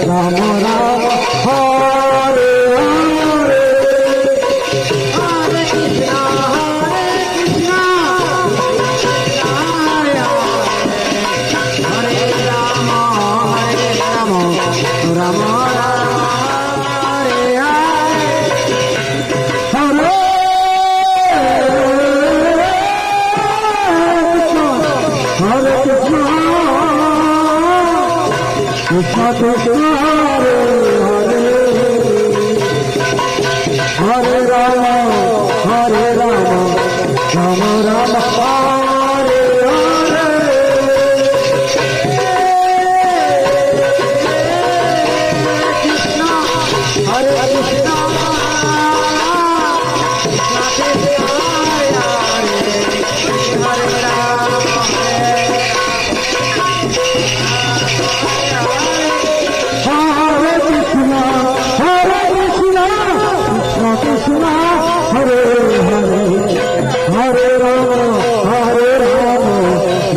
राम राम हरे हरे हरे कृष्णा हरे राम राम हरे हरे हरे कृष्णा कृष्ण कृष्ण हरे हरे हरे राम राम राम हरे हरे कृष्ण हरे कृष्ण कृष्ण कृष्ण हरे हरे हरे राम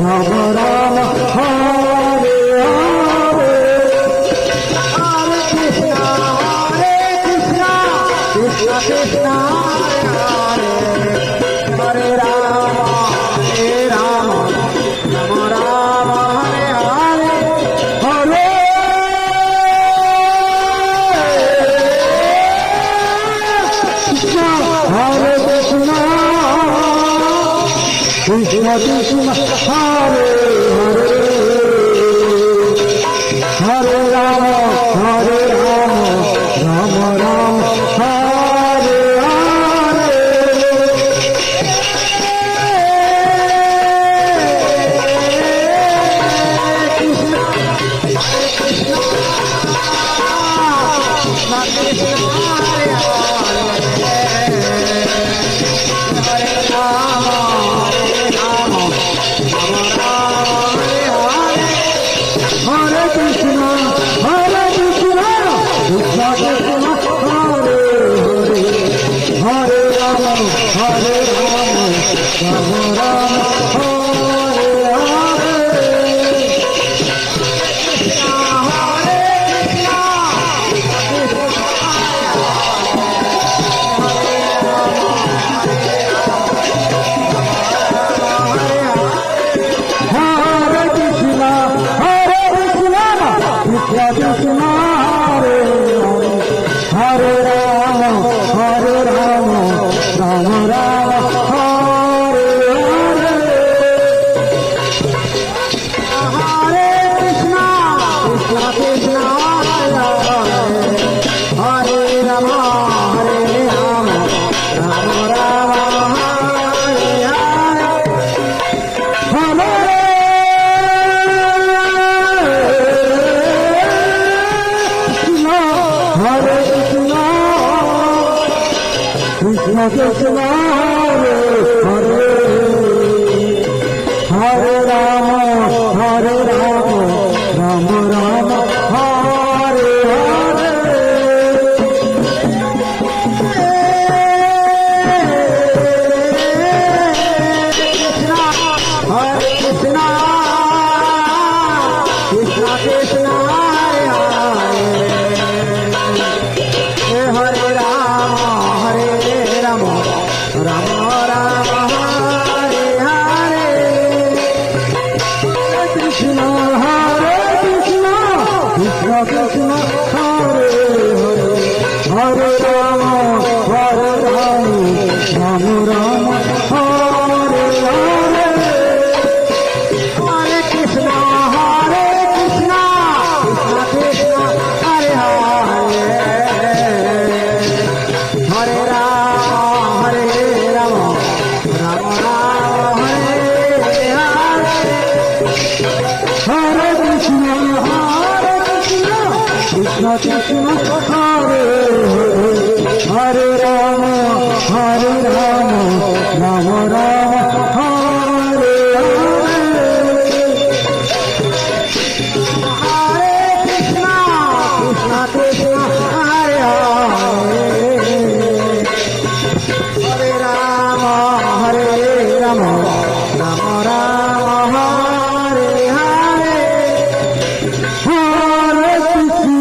राम राम हरे हरे कृष्ण कृष्ण कृष्ण हरे हरे हरे राम राम राम हरे हरे कृष्ण हरे कृष्ण कृष्ण कृष्ण हरे हरे हरे राम राम राम हरे हरे कृष्ण कृष्ण कृष्ण हरे हरे हरे राम राम राम हरे हरे हरे कृष्ण कृष्ण कृष्ण हरे हरे हरे राम राम राम हरे हरे हरे कृष्ण कृष्ण कृष्ण हरे हरे राम राम राम हरे हरे हरे कृष्ण कृष्ण हरे हरे हरे राम राम राम हरे हरे हरे कृष्ण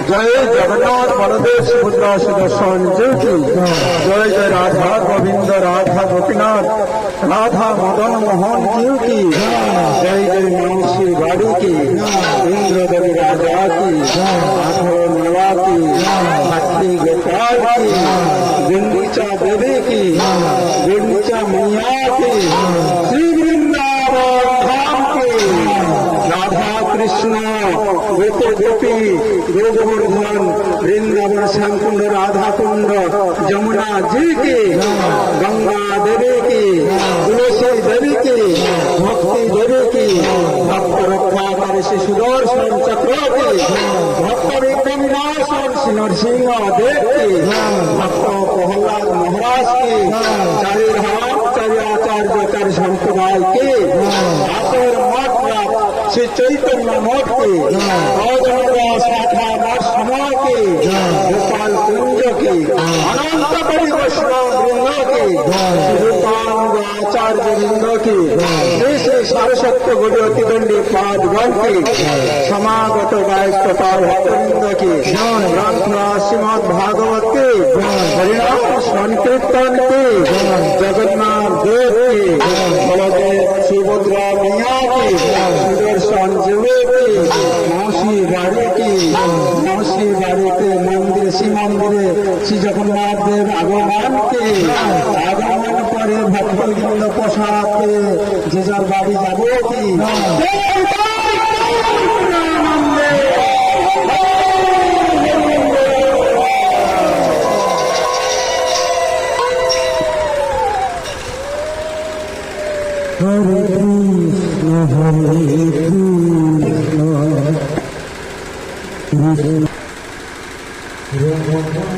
जय जगन्नाथ बलदेव सुभद्रा सुदर्शन जय की जय जय राधा गोविंद राधा गोपीनाथ राधा मदन मोहन जीव की जय जय मौसी बाड़ी की इंद्र देवी राजा की आठो नवा की भक्ति गोपाल की गुंडीचा देवी की गुंडीचा मैया की श्री वृंदावन धाम की राधा कृष्ण गोप गोपी गोवर्धन वृंदावन श्यामकुंड राधा कुंड जमुना जी की गंगा देवी की तुलसी देवी की भक्ति देवी की भक्त रक्षाकारी श्री सुदर्शन चक्र की भक्त विक्रम नाशन श्री नरसिंह देव की भक्त प्रहलाद महाराज की चारि धाम चारि आचार्य चारि संप्रदाय की आकर मठ श्री चैतन्य मठ की शाखा मठ समाज की गोपाल कुंज की अनंत बड़ी वैष्णव वृंद की रूपांग आचार्य वृंद की श्री श्री सरस्वती गौरी दंडी पादगण की समागत गायक कपाल भक्तवृंद की ग्रंथ श्रीमद भागवत की हरिनाम संकीर्तन की जगन्नाथ देव की बलदेव सुभद्रा मैया की सुदर्शन जीव की मौसी बाड़ी की मौसी बाड़ी के मंदिर श्री मंदिर श्री जगन्नाथ देव आगमन के आगमन पर भक्तवृंद प्रसाद के जे जार बाड़ी जाबो की हरे कृष्ण कृष्ण